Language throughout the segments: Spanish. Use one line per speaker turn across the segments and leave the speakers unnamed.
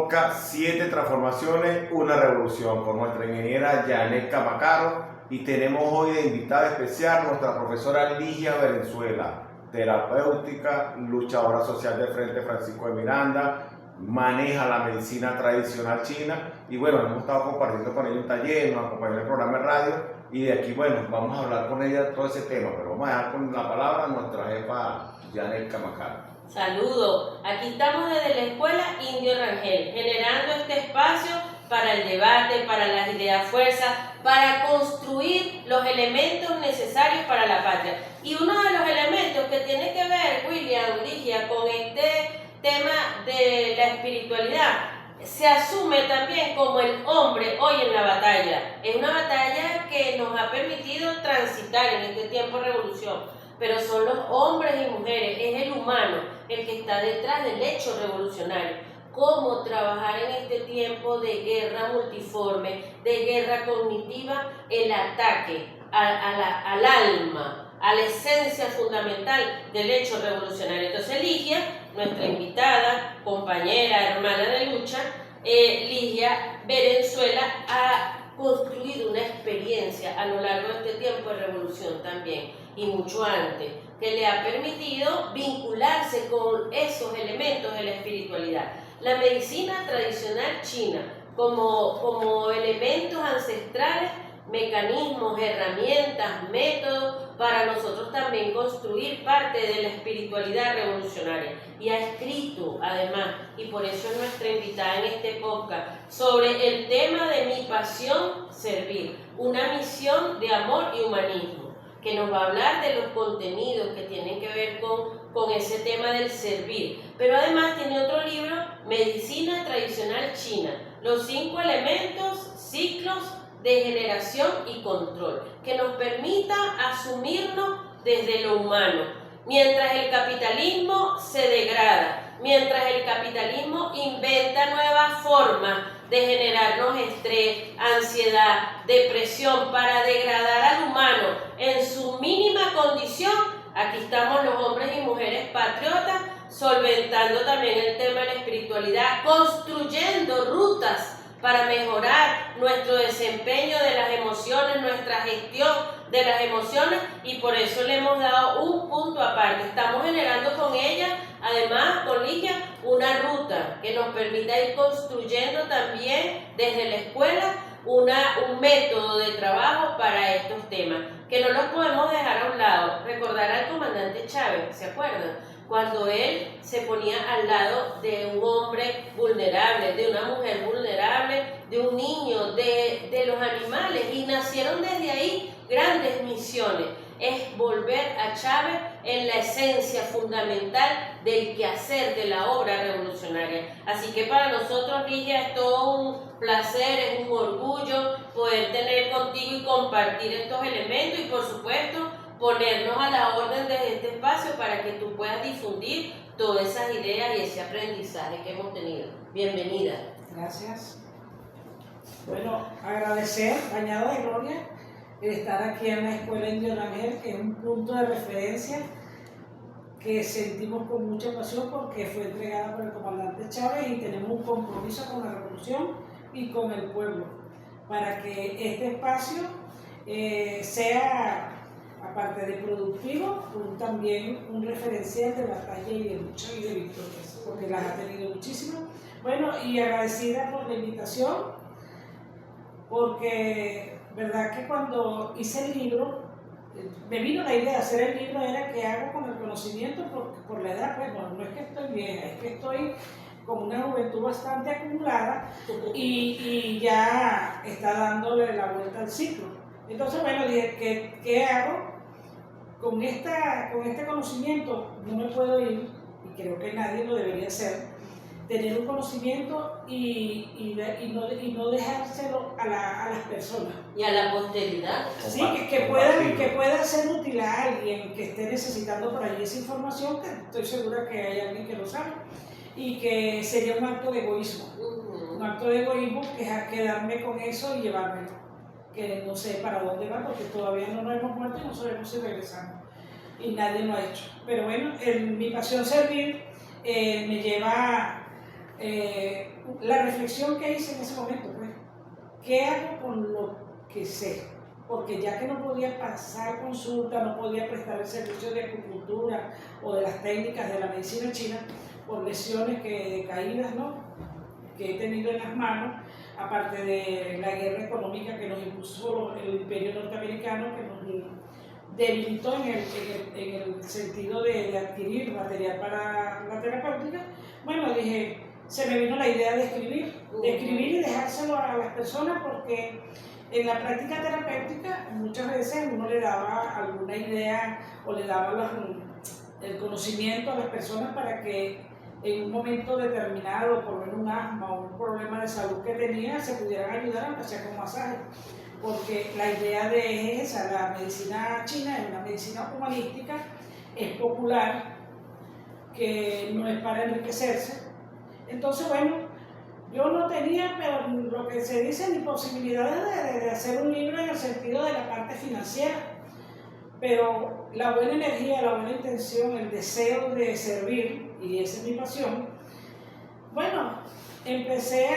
podcast 7 transformaciones, una revolución con nuestra ingeniera Yanet Camacaro y tenemos hoy de invitada especial nuestra profesora Ligia Valenzuela, terapéutica, luchadora social del Frente Francisco de Miranda, maneja la medicina tradicional china y bueno, hemos estado compartiendo con ella un taller, nos acompañó en el programa de radio y de aquí bueno, vamos a hablar con ella de todo ese tema, pero vamos a dejar con la palabra a nuestra jefa Yanet Camacaro.
Saludos, aquí estamos desde la Escuela Indio Rangel, generando este espacio para el debate, para las ideas fuerzas, para construir los elementos necesarios para la patria. Y uno de los elementos que tiene que ver, William, Ligia, con este tema de la espiritualidad, se asume también como el hombre hoy en la batalla. Es una batalla que nos ha permitido transitar en este tiempo de revolución. Pero son los hombres y mujeres, es el humano el que está detrás del hecho revolucionario. Cómo trabajar en este tiempo de guerra multiforme, de guerra cognitiva, el ataque al alma, a la esencia fundamental del hecho revolucionario. Entonces Ligia, nuestra invitada, compañera, hermana de lucha, Ligia Valenzuela, ha construido una experiencia a lo largo de este tiempo de revolución también, y mucho antes, que le ha permitido vincularse con esos elementos de la espiritualidad. La medicina tradicional china, como elementos ancestrales, mecanismos, herramientas, métodos, para nosotros también construir parte de la espiritualidad revolucionaria. Y ha escrito, además, y por eso es nuestra invitada en este podcast, sobre el tema de mi pasión, servir, una misión de amor y humanismo, que nos va a hablar de los contenidos que tienen que ver con ese tema del servir. Pero además tiene otro libro, Medicina Tradicional China, los 5 elementos, ciclos de generación y control, que nos permita asumirnos desde lo humano. Mientras el capitalismo se degrada, mientras el capitalismo inventa nuevas formas de generarnos estrés, ansiedad, depresión para degradar al humano en su mínima condición, aquí estamos los hombres y mujeres patriotas solventando también el tema de la espiritualidad, construyendo rutas para mejorar nuestro desempeño de las emociones, nuestra gestión de las emociones, y por eso le hemos dado un punto aparte. Estamos generando con ella, además con Ligia, una ruta que nos permita ir construyendo también desde la escuela un método de trabajo para estos temas, que no los podemos dejar a un lado. Recordar al comandante Chávez, ¿se acuerdan? Cuando él se ponía al lado de un hombre vulnerable, de una mujer vulnerable, de un niño, de los animales, y nacieron desde ahí grandes misiones. Es volver a Chávez en la esencia fundamental del quehacer de la obra revolucionaria. Así que para nosotros, Ligia, es todo un placer, es un orgullo poder tener contigo y compartir estos elementos y, por supuesto, ponernos a la orden desde este espacio para que tú puedas difundir todas esas ideas y ese aprendizaje que hemos tenido. Bienvenida.
Gracias. Bueno, agradecer, bañado de gloria, el estar aquí en la Escuela Indio Rangel, que es un punto de referencia que sentimos con mucha pasión porque fue entregada por el comandante Chávez y tenemos un compromiso con la revolución y con el pueblo para que este espacio sea, aparte de productivo, también un referencial de batalla y de lucha y de victorias, porque las ha tenido muchísimas. Bueno, y agradecida por la invitación, porque verdad que cuando hice el libro, me vino la idea de hacer el libro, era qué hago con el conocimiento, por la edad, pues no es que estoy vieja, es que estoy con una juventud bastante acumulada y ya está dándole la vuelta al ciclo. Entonces, bueno, dije, ¿qué hago? Con este conocimiento no me puedo ir, y creo que nadie lo debería hacer, tener un conocimiento y no dejárselo a las personas.
Y a la posteridad.
Sí, que pueda ser útil a alguien que esté necesitando por allí esa información, que estoy segura que hay alguien que lo sabe, y que sería un acto de egoísmo. Un acto de egoísmo que es quedarme con eso y llevármelo, que no sé para dónde va, porque todavía no nos hemos muerto y no sabemos si regresamos, y nadie lo ha hecho. Pero bueno, mi pasión servir me lleva la reflexión que hice en ese momento, pues, ¿qué hago con lo que sé? Porque ya que no podía pasar consulta, no podía prestar el servicio de acupuntura o de las técnicas de la medicina china por lesiones de caídas, ¿no?, que he tenido en las manos, aparte de la guerra económica que nos impuso el imperio norteamericano, que nos debilitó en el sentido de adquirir material para la terapéutica. Bueno, dije, se me vino la idea de escribir y dejárselo a las personas, porque en la práctica terapéutica muchas veces uno le daba alguna idea o le daba el conocimiento a las personas para que en un momento determinado, por ver un asma o un problema de salud que tenía, se pudieran ayudar aunque sea con masaje. Porque la idea de esa, la medicina china es una medicina humanística, es popular, que no es para enriquecerse. Entonces, bueno, yo no tenía, pero lo que se dice, ni posibilidades de hacer un libro en el sentido de la parte financiera, pero la buena energía, la buena intención, el deseo de servir, y esa es mi pasión. Bueno, empecé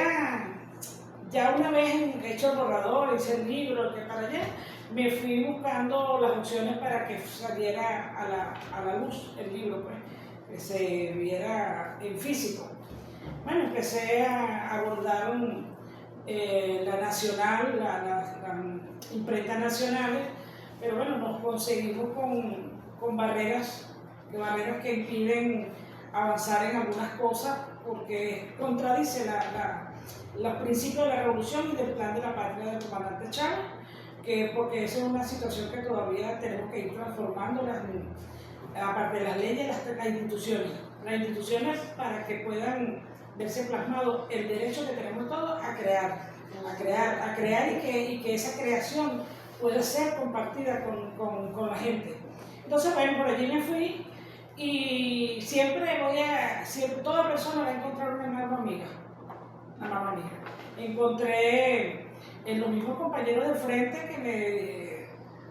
ya una vez hecho el borrador, hice el libro, que para allá, me fui buscando las opciones para que saliera a la luz el libro, pues, que se viera en físico. Bueno, empecé a abordar la nacional, la imprenta nacionales, pero bueno, nos conseguimos con barreras que impiden avanzar en algunas cosas, porque contradice los principios de la revolución y del plan de la patria del comandante Chávez, porque esa es una situación que todavía tenemos que ir transformando, aparte de las leyes, las instituciones. Las instituciones, para que puedan verse plasmado el derecho que tenemos todos a crear y que esa creación pueda ser compartida con la gente. Entonces, bueno, por allí me fui, y siempre toda persona va a encontrar una mano amiga. Encontré en los mismos compañeros de frente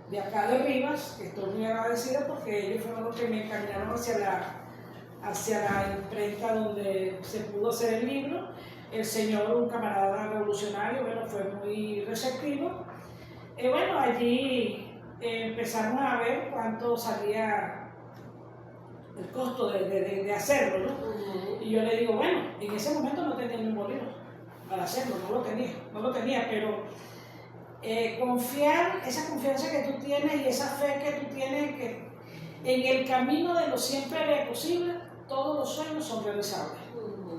de acá de Rivas, que estoy muy agradecida porque ellos fueron los que me encaminaron hacia la imprenta donde se pudo hacer el libro. El señor, un camarada revolucionario, bueno, fue muy receptivo. Bueno, allí empezamos a ver cuánto salía el costo de hacerlo, ¿no? Y yo le digo, bueno, en ese momento no tenía ni un bolígrafo para hacerlo, no lo tenía, pero esa confianza que tú tienes y esa fe que tú tienes, que en el camino de lo siempre posible, todos los sueños son realizables.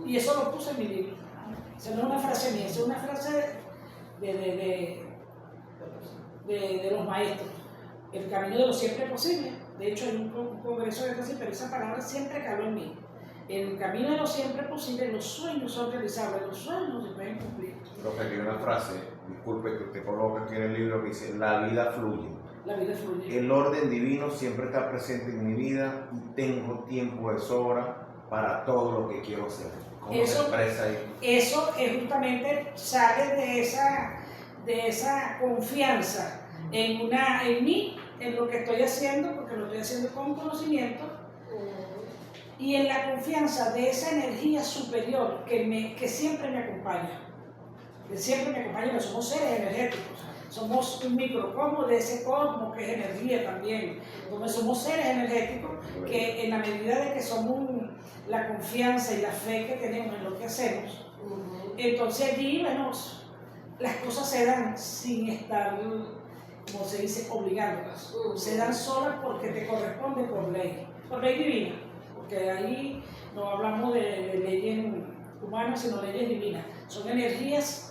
Y eso lo puse en mi libro. Esa no es una frase mía, esa es una frase de los maestros. El camino de lo siempre posible. De hecho, hay un congreso de casi, pero esa palabra siempre caló en mí. En el camino de lo siempre posible, los sueños son realizables, los sueños se pueden cumplir.
Profe, tiene una frase, disculpe, que usted coloca aquí en el libro, que dice: la vida fluye.
La vida fluye.
El orden divino siempre está presente en mi vida y tengo tiempo de sobra para todo lo que quiero hacer. ¿Cómo se expresa ahí?
Eso es justamente, sale de esa confianza en mí, en lo que estoy haciendo, porque lo estoy haciendo con conocimiento, y en la confianza de esa energía superior que siempre me acompaña. Que siempre me acompaña, que somos seres energéticos, somos un microcosmos de ese cosmos que es energía también. Entonces somos seres energéticos que, en la medida de que somos la confianza y la fe que tenemos en lo que hacemos, entonces allí, bueno, las cosas se dan sin estar, como se dice, obligándolas. Se dan solas porque te corresponde por ley divina, porque ahí no hablamos de leyes humanas, sino leyes divinas. Son energías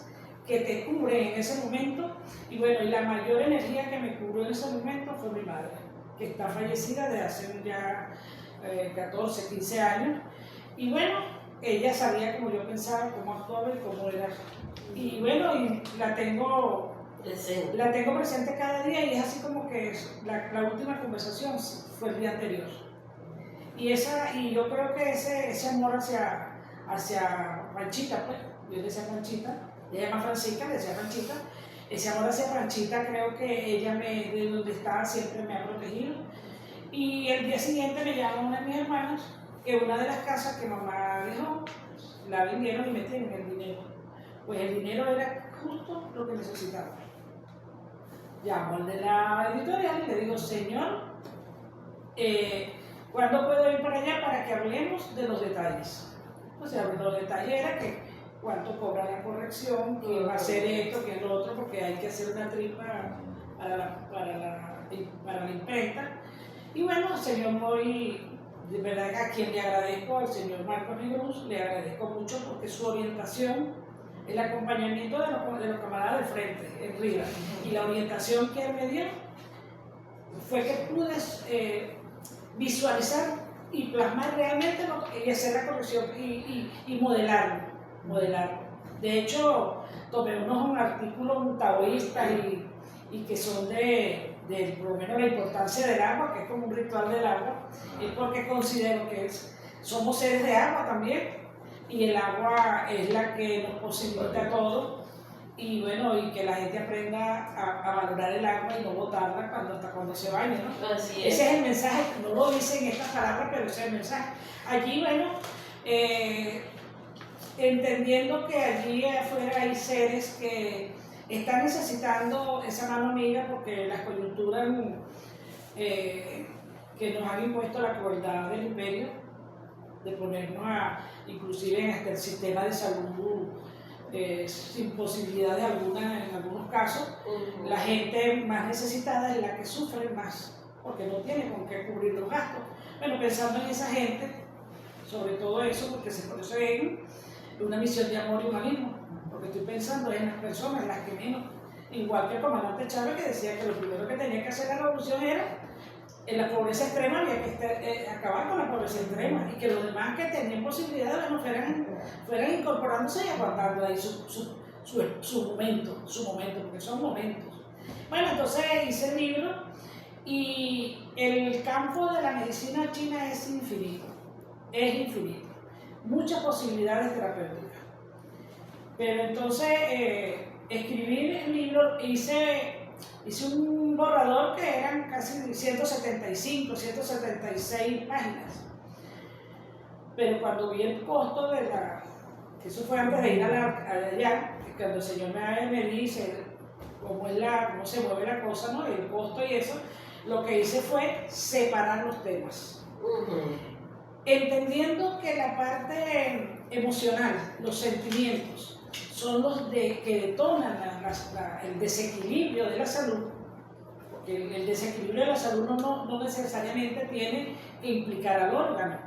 que te cubren en ese momento, y bueno, y la mayor energía que me cubrió en ese momento fue mi madre, que está fallecida de hace ya 14, 15 años, y bueno, ella sabía cómo yo pensaba, cómo actuaba y cómo era. Y bueno, y la tengo presente cada día, y es así como que la última conversación fue el día anterior. Y yo creo que ese amor hacia Panchita, pues, yo le decía Panchita, ella llama Francisca, le decía Panchita, ese amor hacia Panchita, creo que ella de donde estaba siempre me ha protegido. Y el día siguiente me llama una de mis hermanas, que una de las casas que mamá dejó, la vendieron y me tienen el dinero. Pues el dinero era justo lo que necesitaba. Llamo al de la editorial y le digo, señor, ¿cuándo puedo ir para allá para que hablemos de los detalles? O sea, los detalles era que cuánto cobra la corrección, quién va a hacer esto, quién lo otro, porque hay que hacer una tripa para la imprenta. Y bueno, señor Moy, de verdad a quien le agradezco, al señor Marcos Negruz, le agradezco mucho porque su orientación, el acompañamiento de los camaradas del frente, en Riva, y la orientación que él me dio, fue que pude visualizar y plasmar realmente y hacer la corrección y modelarlo. De hecho, tomé unos artículos taoístas y que son de por lo menos la importancia del agua, que es como un ritual del agua, es porque considero que somos seres de agua también, y el agua es la que nos posibilita todo, y bueno, y que la gente aprenda a valorar el agua y no botarla hasta cuando se bañe, ¿no?
Así es.
Ese es el mensaje, no lo dicen estas palabras, pero ese es el mensaje. Allí, bueno, entendiendo que allí afuera hay seres que están necesitando esa mano amiga porque las coyunturas que nos han impuesto la crueldad del imperio, de ponernos inclusive en hasta el sistema de salud sin posibilidades alguna en algunos casos, la gente más necesitada es la que sufre más, porque no tiene con qué cubrir los gastos. Bueno, pensando en esa gente, sobre todo eso, porque por eso es una misión de amor y humanismo, porque estoy pensando en las personas, las que menos, igual que el comandante Chávez, que decía que lo primero que tenía que hacer la revolución era en la pobreza extrema, había que acabar con la pobreza extrema, y que los demás que tenían posibilidades fueran incorporándose y aguantando ahí su momento, porque son momentos. Bueno, entonces hice el libro y el campo de la medicina china es infinito, muchas posibilidades terapéuticas. Pero entonces escribir el libro, hice un borrador que eran casi 175, 176 páginas. Pero cuando vi el costo eso fue antes de ir allá, cuando el señor me dice cómo se mueve la cosa, ¿no? El costo y eso, lo que hice fue separar los temas. Entendiendo que la parte emocional, los sentimientos, son los que detonan el desequilibrio de la salud, porque el desequilibrio de la salud no necesariamente tiene que implicar al órgano,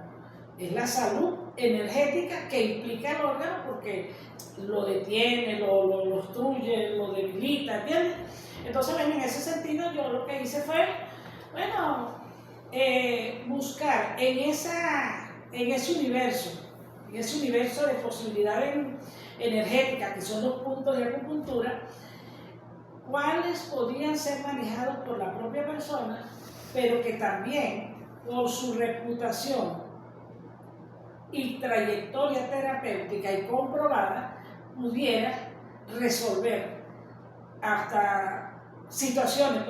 es la salud energética que implica al órgano porque lo detiene, lo obstruye, lo debilita, ¿entiendes? Entonces, bueno, en ese sentido yo lo que hice fue, bueno, buscar en ese universo de posibilidades energéticas, que son los puntos de acupuntura, cuáles podían ser manejados por la propia persona, pero que también por su reputación y trayectoria terapéutica y comprobada pudiera resolver hasta situaciones,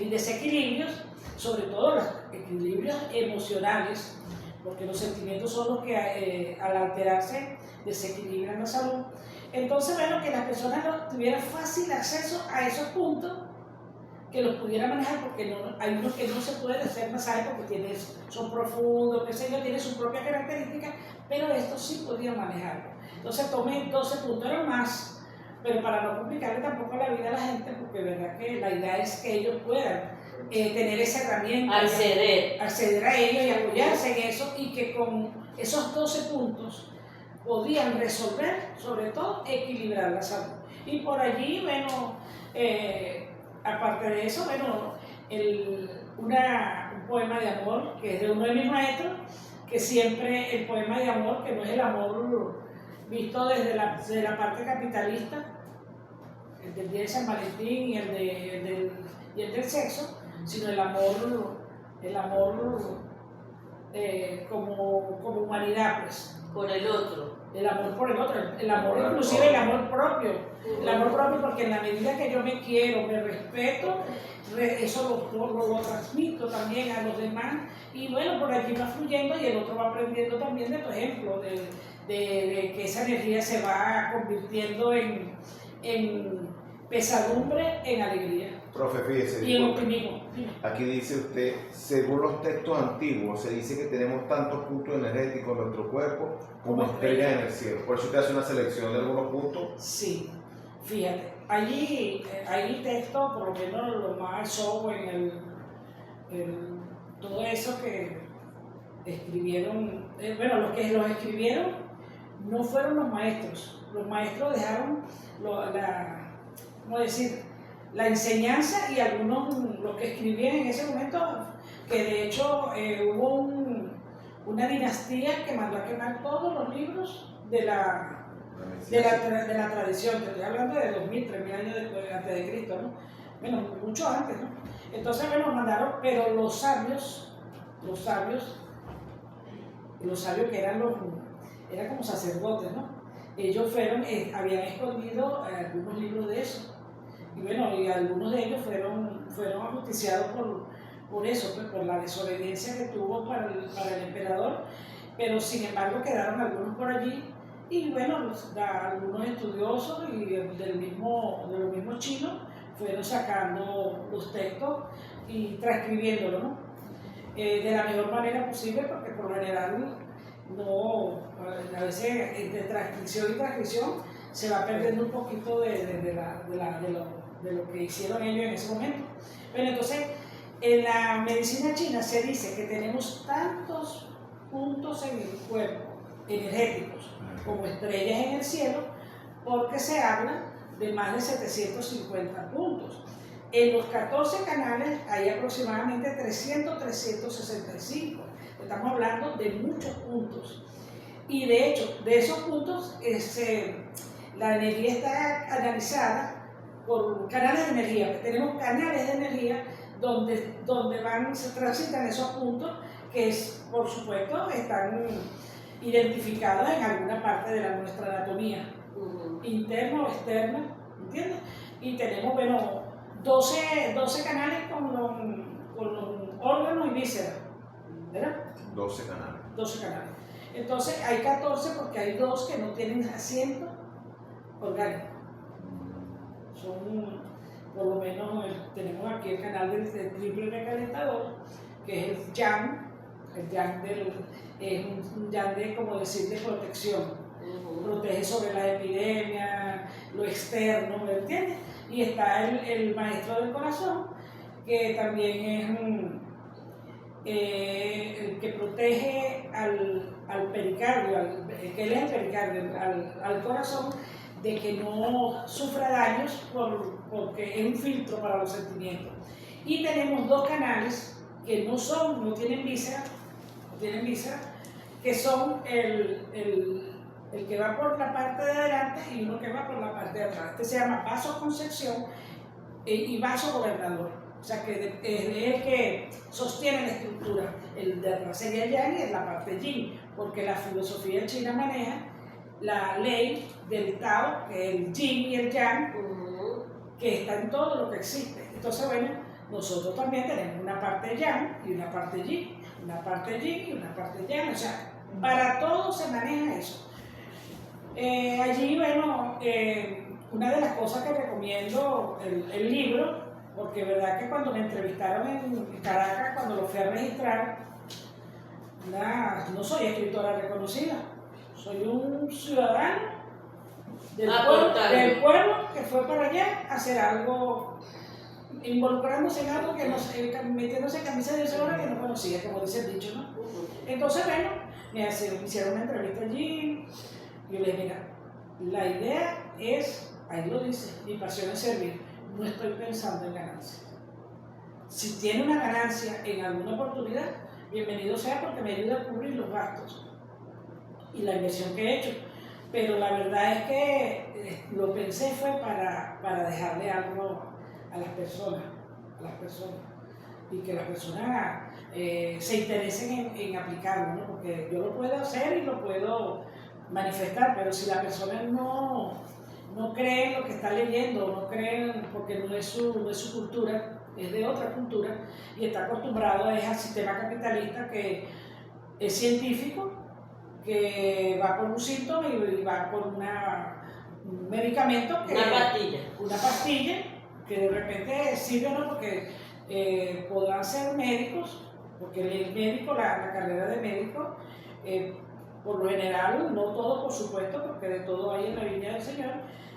desequilibrios, sobre todo los equilibrios emocionales, porque los sentimientos son los que al alterarse desequilibran la salud. Entonces, bueno, que las personas tuvieran fácil acceso a esos puntos, que los pudieran manejar, porque hay unos que no se pueden hacer masajes porque son profundos, qué sé yo, tienen sus propias características, pero estos sí podían manejarlo. Entonces tomé 12 puntos, eran más, pero para no complicarle tampoco la vida a la gente, porque de verdad que la idea es que ellos puedan tener esa herramienta, acceder a ellos y apoyarse en eso, y que con esos 12 puntos podían resolver, sobre todo, equilibrar la salud. Y por allí, bueno, aparte de eso, bueno, un poema de amor que es de uno de mis maestros, que siempre el poema de amor, que no es el amor visto desde la parte capitalista, el del día de San Valentín y el del sexo, sino el amor como humanidad, pues.
Por el otro.
El amor por el otro, el amor inclusive el amor propio. El amor propio, porque en la medida que yo me quiero, me respeto, eso lo transmito también a los demás. Y bueno, por allí va fluyendo y el otro va aprendiendo también de tu ejemplo, de que esa energía se va convirtiendo en pesadumbre en alegría.
Profe, fíjese,
Y en
disculpe.
optimismo.
Aquí dice usted, según los textos antiguos, se dice que tenemos tantos puntos energéticos en nuestro cuerpo como estrellas en el cielo. Por eso usted hace una selección de algunos puntos.
Sí, fíjate, allí hay texto, por lo menos lo más obvio todo eso que escribieron, los que los escribieron no fueron los maestros dejaron ¿cómo decir? La enseñanza y algunos, los que escribían en ese momento, que de hecho hubo una dinastía que mandó a quemar todos los libros de la tradición, te estoy hablando de 2000, 3000 años antes de Cristo, ¿no? Bueno, mucho antes, ¿no? Entonces, mandaron, pero los sabios que eran como sacerdotes, ¿no? Ellos habían escondido algunos libros de eso. Y algunos de ellos fueron ajusticiados por eso, pues, por la desobediencia que tuvo para el emperador, pero sin embargo quedaron algunos por allí. Y algunos estudiosos y de los mismos chinos fueron sacando los textos y transcribiéndolos, ¿no? De la mejor manera posible, porque por lo general a veces entre transcripción y transcripción se va perdiendo un poquito de lo que hicieron ellos en ese momento. Bueno, entonces en la medicina china se dice que tenemos tantos puntos en el cuerpo energéticos como estrellas en el cielo, porque se habla de más de 750 puntos. En los 14 canales hay aproximadamente 365. Estamos hablando de muchos puntos. Y de hecho, de esos puntos, la energía está analizada por canales de energía. Tenemos canales de energía donde se transitan esos puntos que, por supuesto, están identificados en alguna parte de nuestra anatomía, interna o externa, ¿entiendes? Y tenemos, 12 canales con los órganos y vísceras, ¿verdad?
12 canales.
12 canales. Entonces hay 14 porque hay 2 que no tienen asiento orgánico. Son, por lo menos, tenemos aquí el canal del triple recalentador, que es el yang. El yang es un yang de, como decir, de protección. Protege sobre las epidemias, lo externo, ¿me entiendes? Y está el maestro del corazón, que también es el que protege al pericardio, que él es el pericardio, al corazón, de que no sufra daños porque es un filtro para los sentimientos. Y tenemos 2 canales que no tienen vísceras, que son el que va por la parte de adelante y uno que va por la parte de atrás. Este se llama vaso concepción y vaso gobernador. O sea, que es el que sostiene la estructura. El de atrás sería el yang y es la parte yin, porque la filosofía china maneja la ley del Tao, que es el yin y el yang, que está en todo lo que existe. Entonces, nosotros también tenemos una parte yang y una parte yin, una parte yin y una parte yang. O sea, para todo se maneja eso. Allí, una de las cosas que recomiendo, el libro, porque verdad que cuando me entrevistaron en Caracas, cuando lo fui a registrar, no soy escritora reconocida, soy un ciudadano del pueblo que fue para allá a hacer algo, involucrándose en algo que metiéndose en camisa de 11 horas que no conocía, como dice el dicho, ¿no? Entonces, me hicieron una entrevista allí. Yo le dije, mira, la idea es, ahí lo dice, mi pasión es servir, no estoy pensando en ganancia. Si tiene una ganancia en alguna oportunidad, bienvenido sea, porque me ayuda a cubrir los gastos y la inversión que he hecho. Pero la verdad es que lo pensé fue para dejarle algo a las personas, y que las personas se interesen en aplicarlo, ¿no? Porque yo lo puedo hacer y lo puedo manifestar, pero si la persona no cree en lo que está leyendo, no cree, porque no es su cultura, es de otra cultura, y está acostumbrado al sistema capitalista que es científico, que va por un síntoma y va por un medicamento, una pastilla que de repente sirve, ¿no? Porque podrán ser médicos, porque el médico, la carrera de médico, por lo general, no todo por supuesto, porque de todo hay en la viña del Señor,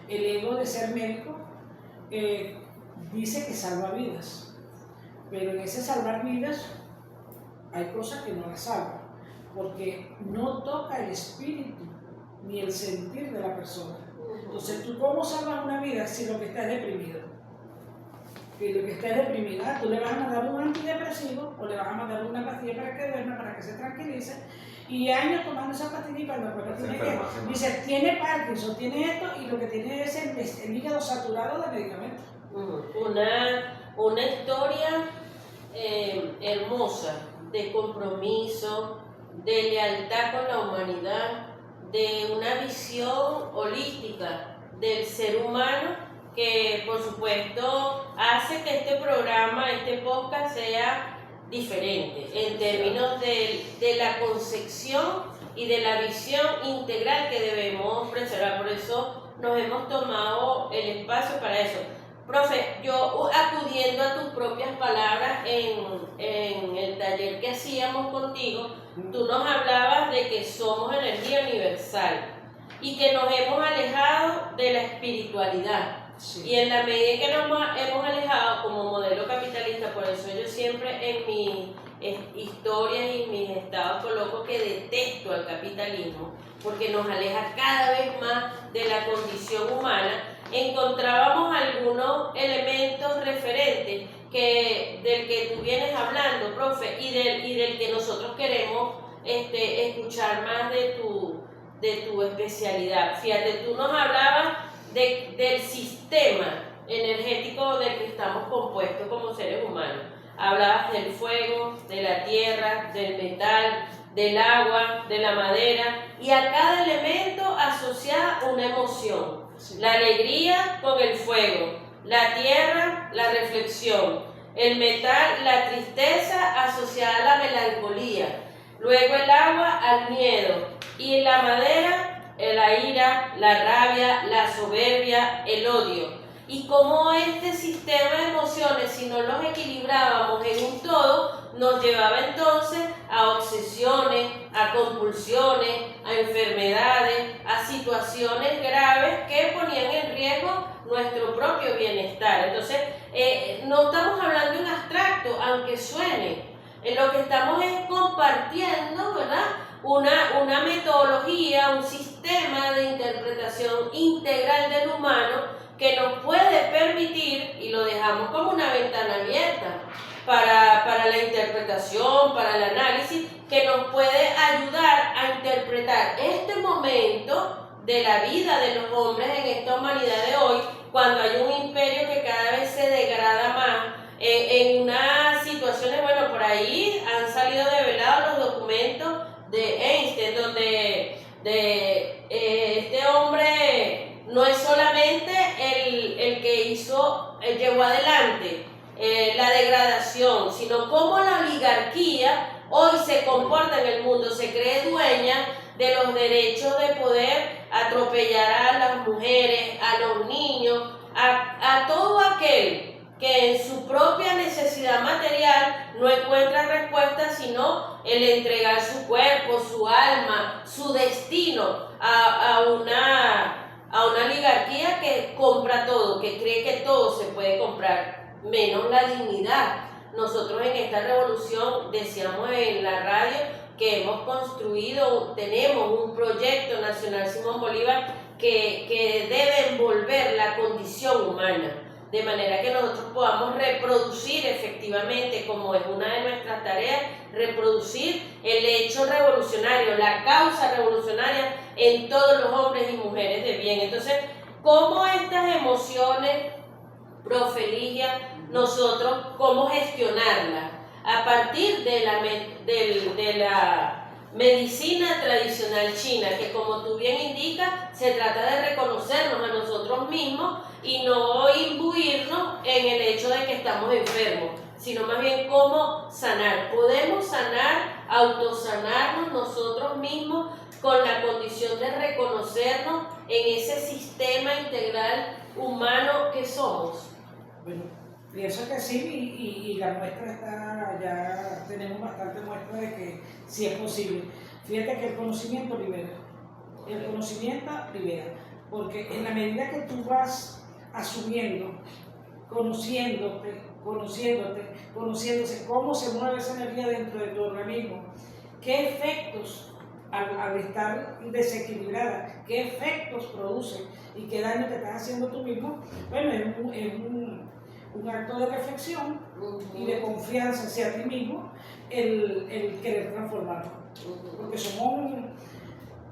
el ego de ser médico dice que salva vidas, pero en ese salvar vidas hay cosas que no las salvan, porque no toca el espíritu ni el sentir de la persona. Entonces, ¿tú cómo salvas una vida si lo que está es deprimido? Si lo que está es deprimida, tú le vas a mandar un antidepresivo o le vas a mandar una pastilla para que duerma, para que se tranquilice, y años tomando esa pastilla y cuando tiene que, dice, tiene Parkinson, tiene esto, y lo que tiene es el hígado saturado de medicamentos.
Una historia hermosa de compromiso, de lealtad con la humanidad, de una visión holística del ser humano que por supuesto hace que este programa, este podcast sea diferente en términos de la concepción y de la visión integral que debemos preservar. Por eso nos hemos tomado el espacio para eso. Profe, yo acudiendo a tus propias palabras en el taller que hacíamos contigo, tú nos hablabas de que somos energía universal y que nos hemos alejado de la espiritualidad. Sí. Y en la medida en que nos hemos alejado como modelo capitalista, por eso yo siempre en mis historias y mis estados coloco que detesto al capitalismo, porque nos aleja cada vez más de la condición humana. Encontrábamos algunos elementos referentes del que tú vienes hablando, profe, y del que nosotros queremos escuchar más de tu especialidad. Fíjate, tú nos hablabas del sistema energético del que estamos compuestos como seres humanos. Hablabas del fuego, de la tierra, del metal, del agua, de la madera, y a cada elemento asociada una emoción. Sí. La alegría con el fuego, la tierra, la reflexión, el metal, la tristeza asociada a la melancolía, luego el agua al miedo, y la madera, la ira, la rabia, la soberbia, el odio. Y como este sistema de emociones, si no los equilibrábamos en un todo, nos llevaba entonces a obsesiones, a compulsiones, a enfermedades, a situaciones graves que ponían en riesgo nuestro propio bienestar. Entonces, no estamos hablando de un abstracto, aunque suene. Lo que estamos es compartiendo, ¿verdad?, una metodología, un sistema de interpretación integral del humano que nos puede permitir, y lo dejamos como una ventana abierta para la interpretación, para el análisis, que nos puede ayudar a interpretar este momento de la vida de los hombres en esta humanidad de hoy, cuando hay un imperio que cada vez se degrada más, en unas situaciones, bueno, por ahí han salido develados los documentos de Einstein, donde este hombre no es solamente el que llevó adelante la degradación, sino cómo la oligarquía hoy se comporta en el mundo, se cree dueña de los derechos de poder atropellar a las mujeres, a los niños, a todo aquel que en su propia necesidad material no encuentra respuesta sino el entregar su cuerpo, su alma, su destino a una oligarquía que compra todo, que cree que todo se puede comprar, menos la dignidad. Nosotros en esta revolución decíamos en la radio que hemos construido, tenemos un proyecto nacional Simón Bolívar que debe envolver la condición humana, de manera que nosotros podamos reproducir efectivamente, como es una de nuestras tareas, reproducir el hecho revolucionario, la causa revolucionaria en todos los hombres y mujeres de bien. Entonces, ¿cómo estas emociones, profe Ligia, nosotros, cómo gestionarlas? A partir de la medicina tradicional china, que como tú bien indicas, se trata de reconocernos a nosotros mismos y no imbuirnos en el hecho de que estamos enfermos, sino más bien cómo sanar. Podemos sanar, autosanarnos nosotros mismos con la condición de reconocernos en ese sistema integral humano que somos?
Bueno, pienso que sí, y la muestra está, ya tenemos bastante muestra de que sí es posible. Fíjate que el conocimiento libera. El conocimiento libera, porque en la medida que tú vas asumiendo, conociéndote, conociéndose cómo se mueve esa energía dentro de tu organismo, qué efectos al estar desequilibrada, qué efectos produce y qué daño te estás haciendo tú mismo, bueno, es un acto de reflexión y de confianza hacia ti mismo el querer transformarlo, porque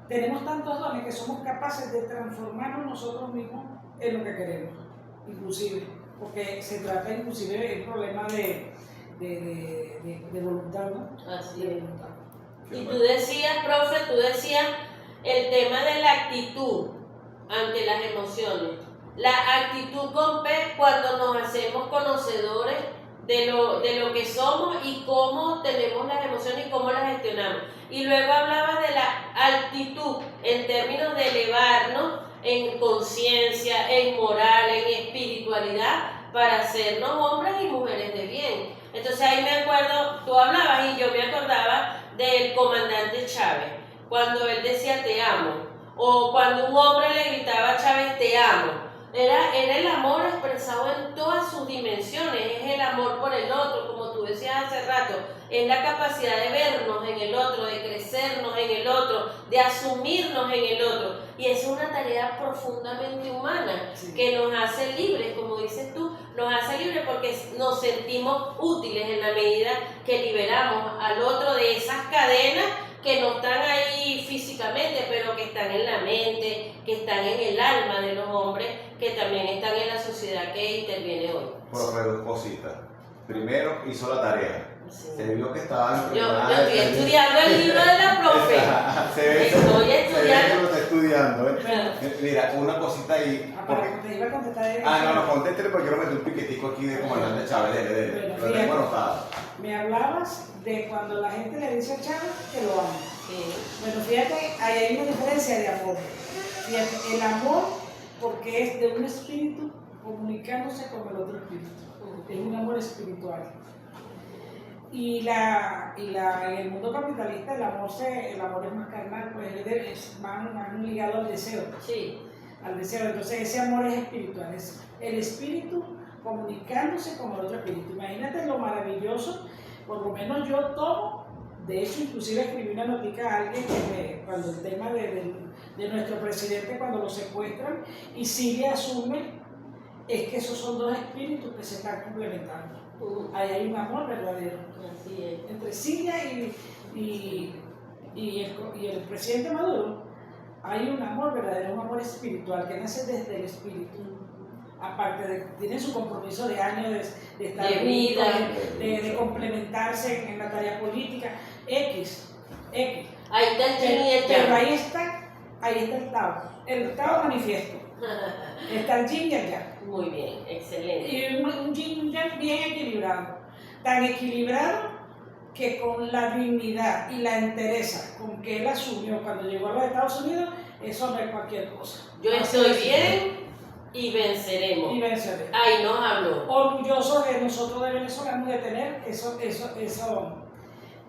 tenemos tantos dones que somos capaces de transformarnos nosotros mismos en lo que queremos, inclusive, porque se trata inclusive del problema de voluntad, ¿no?
Así
de
es.
voluntad.
Y tú decías, profe, el tema de la actitud ante las emociones. La actitud con P cuando nos hacemos conocedores de lo que somos y cómo tenemos las emociones y cómo las gestionamos. Y luego hablabas de la actitud en términos de elevarnos en conciencia, en moral, en espiritualidad, para hacernos hombres y mujeres de bien. Entonces ahí me acuerdo, tú hablabas y yo me acordaba del comandante Chávez, cuando él decía te amo, o cuando un hombre le gritaba a Chávez te amo. Era el amor expresado en todas sus dimensiones, es el amor por el otro, como tú decías hace rato, es la capacidad de vernos en el otro, de crecernos en el otro, de asumirnos en el otro. Y esa es una tarea profundamente humana,
Sí.
que nos hace libres, como dices tú, nos hace libres porque nos sentimos útiles en la medida que liberamos al otro de esas cadenas que no están ahí físicamente, pero que están en la mente, que están en el alma de los hombres, que también están en la sociedad que interviene hoy.
Profe, dos cositas. Primero, hizo la tarea.
Sí.
Se vio que estaba
Yo estoy estudiando el libro de la profe. Estoy estudiando.
Se ve que lo está estudiando, ¿eh?
Bueno,
Mira, una cosita ahí. Porque...
te iba a contestar.
no, contéstele porque quiero meter un piquetico aquí de comandante Chávez. Dele.
Bueno,
Lo tengo anotado.
Me hablabas de cuando la gente le dice a Chávez que lo ama.
Sí.
Bueno, fíjate, ahí hay una diferencia de amor. Fíjate, el amor, porque es de un espíritu comunicándose con el otro espíritu. Es un amor espiritual. Y en el mundo capitalista el amor es más carnal, pues es más ligado al deseo.
Sí.
Al deseo. Entonces ese amor es espiritual, es el espíritu comunicándose con el otro espíritu. Imagínate lo maravilloso, por lo menos yo tomo, de hecho inclusive escribí una notica a alguien cuando el tema de nuestro presidente cuando lo secuestran y Siria asume, es que esos son dos espíritus que se están complementando. Ahí hay un amor verdadero.
Así es.
Entre Siria y el presidente Maduro hay un amor verdadero, un amor espiritual que nace desde el espíritu. Aparte de tienen su compromiso de años de estar
De vida,
de complementarse en la tarea política, X.
Ahí está el yin y el
Pero
yang.
ahí está el Tao manifiesto. Está el yin y el yang.
Muy bien, excelente.
Y un yin y un yang bien equilibrado. Tan equilibrado que con la dignidad y la entereza con que él asumió cuando llegó a los Estados Unidos, eso no es cualquier cosa.
Yo estoy bien y venceremos.
Y venceré.
Ahí nos habló.
Orgulloso de nosotros de venezolanos de tener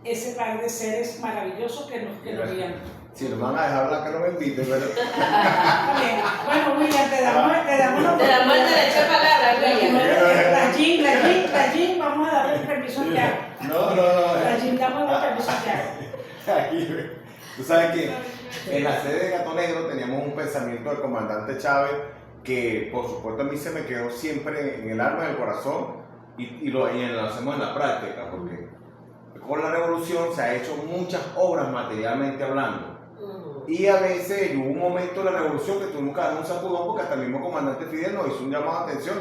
ese par de seres maravillosos que nos guían.
Si nos van a dejar hablar, que no me inviten, pero...
Bueno, William, te damos
Te damos el derecho de palabra, William.
La Jin, vamos a darle el permiso que haga.
No.
La Jin, damos el permiso que haga.
Aquí, tú sabes que en la sede de Gato Negro teníamos un pensamiento del comandante Chávez que, por supuesto, a mí se me quedó siempre en el alma y en el corazón y lo hacemos en la práctica, porque con la revolución se ha hecho muchas obras materialmente hablando. Y a veces hubo un momento de la revolución que tuvimos que dar un sacudón porque hasta el mismo comandante Fidel nos hizo un llamado de atención.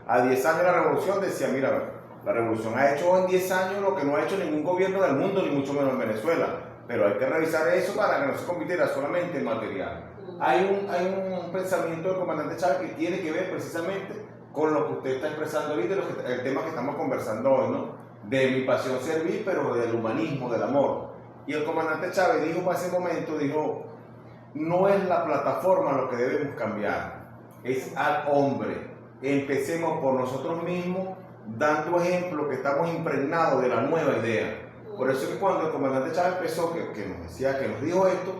A 10 años de la revolución decía, mira, la revolución ha hecho en 10 años lo que no ha hecho ningún gobierno del mundo, ni mucho menos en Venezuela. Pero hay que revisar eso para que no se convirtiera solamente en material. Hay un pensamiento del comandante Chávez que tiene que ver precisamente con lo que usted está expresando ahorita, el tema que estamos conversando hoy, ¿no? De mi pasión servir, pero del humanismo, del amor. Y el comandante Chávez dijo para ese momento, dijo, no es la plataforma lo que debemos cambiar, es al hombre. Empecemos por nosotros mismos, dando ejemplo que estamos impregnados de la nueva idea. Por eso es que cuando el comandante Chávez empezó, que nos decía, que nos dijo esto,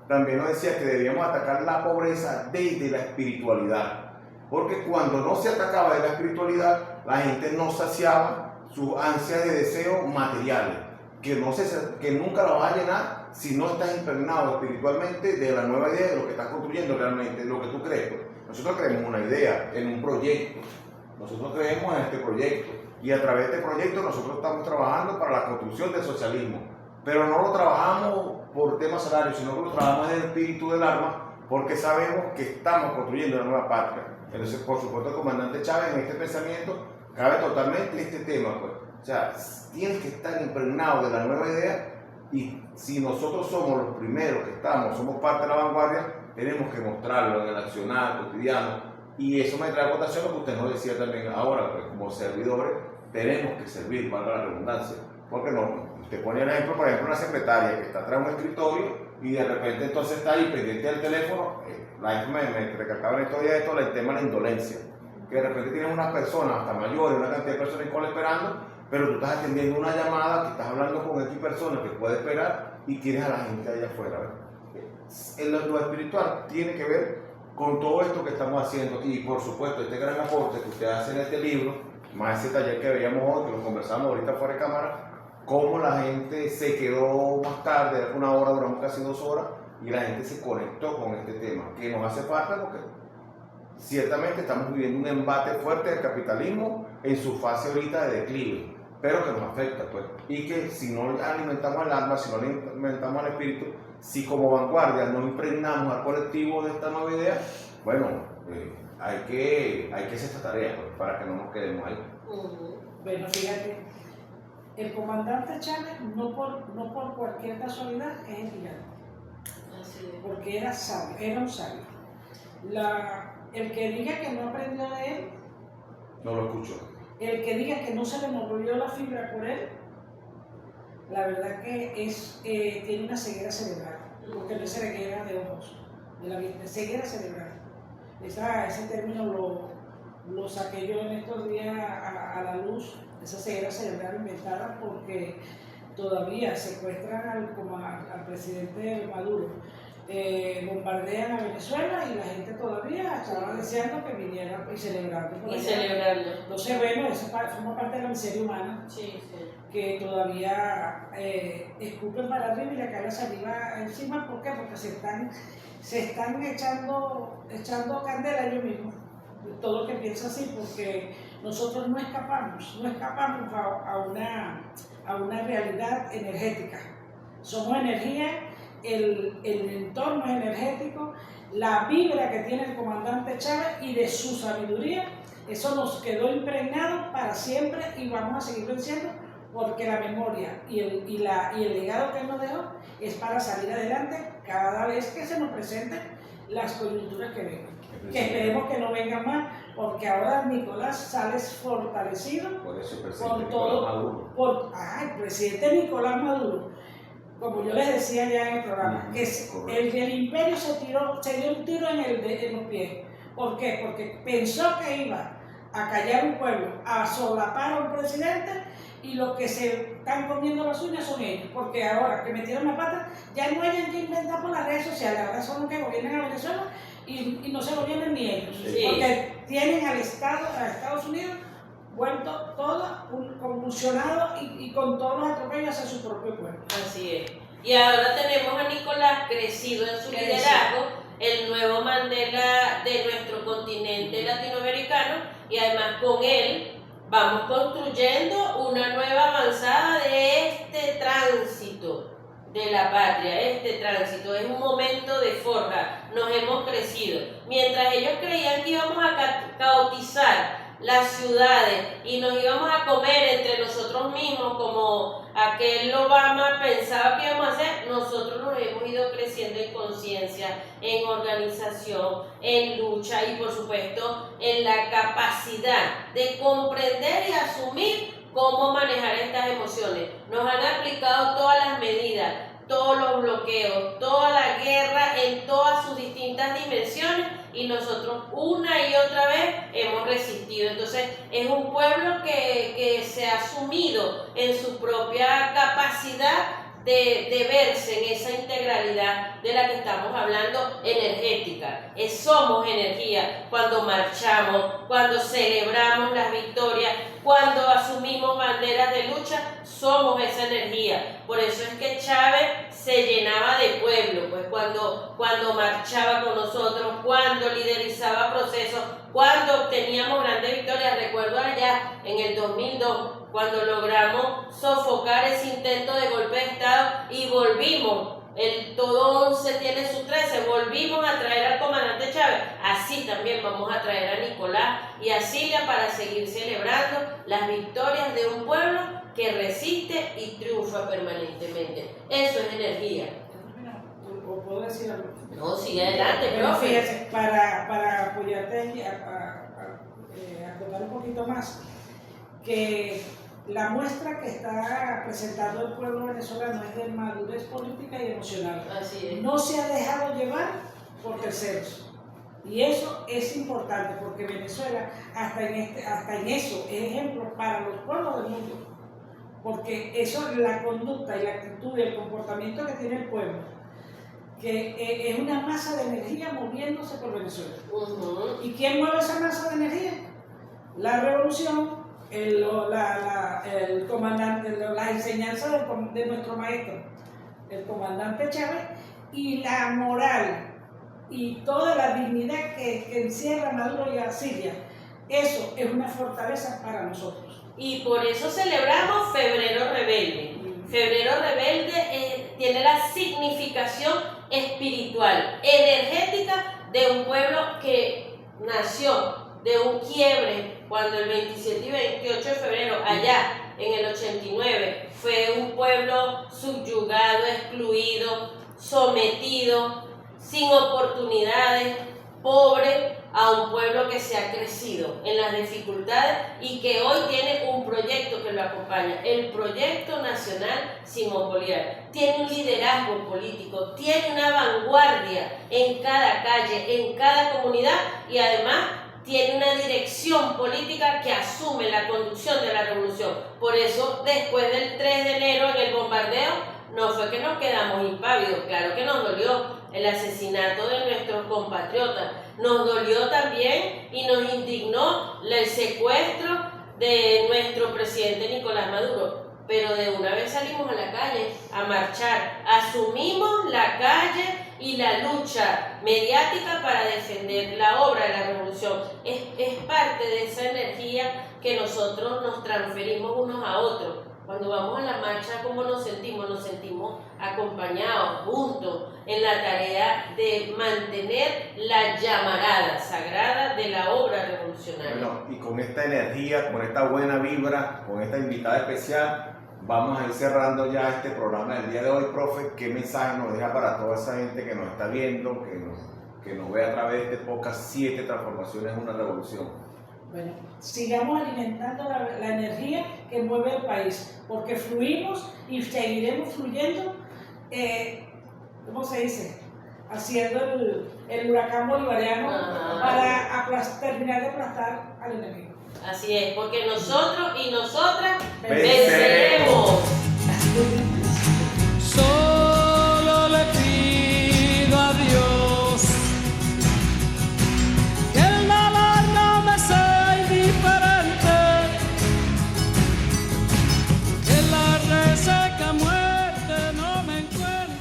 también nos decía que debíamos atacar la pobreza desde la espiritualidad. Porque cuando no se atacaba de la espiritualidad, la gente no saciaba sus ansias de deseo materiales, que nunca la vas a llenar si no estás impregnado espiritualmente de la nueva idea, de lo que estás construyendo realmente, de lo que tú crees. Nosotros creemos una idea, en un proyecto. Nosotros creemos en este proyecto. Y a través de este proyecto nosotros estamos trabajando para la construcción del socialismo. Pero no lo trabajamos por temas salarios, sino que lo trabajamos en el espíritu del alma, porque sabemos que estamos construyendo una nueva patria. Entonces, por supuesto, el comandante Chávez en este pensamiento cabe totalmente este tema, pues. O sea, tienes que estar impregnado de la nueva idea, y si nosotros somos los primeros que somos parte de la vanguardia, tenemos que mostrarlo en el accionar cotidiano. Y eso me trae a votación lo que usted nos decía también ahora, pues como servidores tenemos que servir, valga la redundancia. Porque no, usted pone el ejemplo, por ejemplo, una secretaria que está atrás de un escritorio y de repente entonces está ahí pendiente del teléfono. La gente me recalcaba en estos días esto, el tema de la indolencia. Que de repente tienes unas personas, hasta mayores, una cantidad de personas en cola esperando, pero tú estás atendiendo una llamada, que estás hablando con X personas que puede esperar y tienes a la gente allá afuera. Lo espiritual tiene que ver con todo esto que estamos haciendo, y por supuesto este gran aporte que usted hace en este libro, más ese taller que veíamos hoy, que lo conversamos ahorita fuera de cámara, cómo la gente se quedó más tarde, una hora, duramos casi 2 horas, y la gente se conectó con este tema, que nos hace falta porque ciertamente estamos viviendo un embate fuerte del capitalismo en su fase ahorita de declive, pero que nos afecta, pues, y que si no alimentamos el alma, si no alimentamos el espíritu, si como vanguardia no impregnamos al colectivo de esta nueva idea, bueno, hay que hacer esta tarea, pues, para que no nos quedemos ahí.
Bueno, fíjate, el comandante Chávez no por cualquier casualidad es el tirano, porque era sabio, era un sabio. El que diga que no aprendió de él,
no lo escucho.
El que diga que no se le movió la fibra por él, la verdad que tiene una ceguera cerebral, porque no es ceguera de ojos, de la vista, ceguera cerebral. Ese término lo saqué yo en estos días a la luz, esa ceguera cerebral inventada porque todavía secuestran al presidente Maduro, bombardean a Venezuela y la gente todavía estaba deseando que viniera y celebrando. Entonces, bueno, eso forma parte de la miseria humana.
Sí.
Que todavía escupen para arriba y le cae la saliva encima. ¿Por qué? Porque se están echando candela ellos mismos. Todo lo que piensa así, porque nosotros no escapamos a una realidad energética. Somos energía, el entorno es energético, la vibra que tiene el comandante Chávez y de su sabiduría, eso nos quedó impregnado para siempre y vamos a seguir venciendo, porque la memoria y el legado que él nos dejó es para salir adelante cada vez que se nos presenten las coyunturas que vengan. Que esperemos que no vengan más, porque ahora Nicolás sale fortalecido
por eso,
con todo. El presidente Nicolás Maduro, como yo les decía ya en el programa, que el imperio se dio un tiro en los pies. ¿Por qué? Porque pensó que iba a callar un pueblo, a solapar a un presidente, y los que se están comiendo las uñas son ellos, porque ahora que metieron la pata, ya no hay que inventar por las redes sociales, ahora son los que gobiernan a Venezuela y no se gobiernan ni ellos,
sí.
Porque tienen a Estados Unidos vuelto todo convulsionado y con todos los atropellos hacia su propio pueblo.
Así es. Y ahora tenemos a Nicolás crecido en su liderazgo, el nuevo Mandela de nuestro continente latinoamericano, y además con él vamos construyendo una nueva avanzada de este tránsito de la patria. Este tránsito es un momento de forja, nos hemos crecido. Mientras ellos creían que íbamos a caotizar las ciudades y nos íbamos a comer entre nosotros mismos como aquel Obama pensaba que íbamos a hacer, nosotros nos hemos ido creciendo en conciencia, en organización, en lucha y por supuesto en la capacidad de comprender y asumir cómo manejar estas emociones. Nos han aplicado todas las medidas, todos los bloqueos, toda la guerra en todas sus distintas dimensiones, y nosotros una y otra vez hemos resistido. Entonces es un pueblo que se ha sumido en su propia capacidad de verse en esa integralidad de la que estamos hablando, energética. Somos energía cuando marchamos, cuando celebramos las victorias, cuando asumimos banderas de lucha, somos esa energía. Por eso es que Chávez se llenaba de pueblo, pues cuando marchaba con nosotros, cuando liderizaba procesos, cuando obteníamos grandes victorias. Recuerdo allá en el 2002, cuando logramos sofocar ese intento de golpe de Estado y volvimos, el todo 11 tiene su 13, volvimos a traer al comandante Chávez. Así también vamos a traer a Nicolás y a Silvia para seguir celebrando las victorias de un pueblo que resiste y triunfa permanentemente. Eso es energía.
¿O puedo decir algo?
No, sigue adelante,
Pero
profe.
fíjate, para apoyarte a contar un poquito más, que la muestra que está presentando el pueblo venezolano es de madurez política y emocional.
Así es.
No se ha dejado llevar por terceros. Y eso es importante porque Venezuela hasta en eso es ejemplo para los pueblos del mundo. Porque eso, la conducta y la actitud y el comportamiento que tiene el pueblo, que es una masa de energía moviéndose por Venezuela. ¿Y quién mueve esa masa de energía? La revolución, el comandante, la enseñanza de nuestro maestro, el comandante Chávez, y la moral y toda la dignidad que encierra Maduro y a Siria. Eso es una fortaleza para nosotros.
Y por eso celebramos Febrero Rebelde. Febrero Rebelde tiene la significación espiritual, energética de un pueblo que nació de un quiebre cuando el 27 y 28 de febrero, allá en el 89, fue un pueblo subyugado, excluido, sometido, sin oportunidades, pobre, a un pueblo que se ha crecido en las dificultades y que hoy tiene un proyecto que lo acompaña, el Proyecto Nacional Simón Bolívar. Tiene un liderazgo político, tiene una vanguardia en cada calle, en cada comunidad, y además tiene una dirección política que asume la conducción de la revolución. Por eso, después del 3 de enero en el bombardeo, no fue que nos quedamos impávidos, claro que nos dolió el asesinato de nuestros compatriotas, nos dolió también y nos indignó el secuestro de nuestro presidente Nicolás Maduro, pero de una vez salimos a la calle a marchar, asumimos la calle y la lucha mediática para defender la obra de la revolución. Es parte de esa energía que nosotros nos transferimos unos a otros. Cuando vamos a la marcha, ¿cómo nos sentimos? Nos sentimos acompañados, juntos, en la tarea de mantener la llamarada sagrada de la obra revolucionaria.
Bueno, y con esta energía, con esta buena vibra, con esta invitada especial, vamos a ir cerrando ya este programa del día de hoy. Profe, ¿qué mensaje nos deja para toda esa gente que nos está viendo, que nos ve a través de este podcast 7 transformaciones en una revolución?
Bueno, sigamos alimentando la energía que mueve el país, porque fluimos y seguiremos fluyendo, ¿cómo se dice? Haciendo el huracán bolivariano para terminar de aplastar al enemigo.
Así es, porque nosotros y nosotras
venceremos.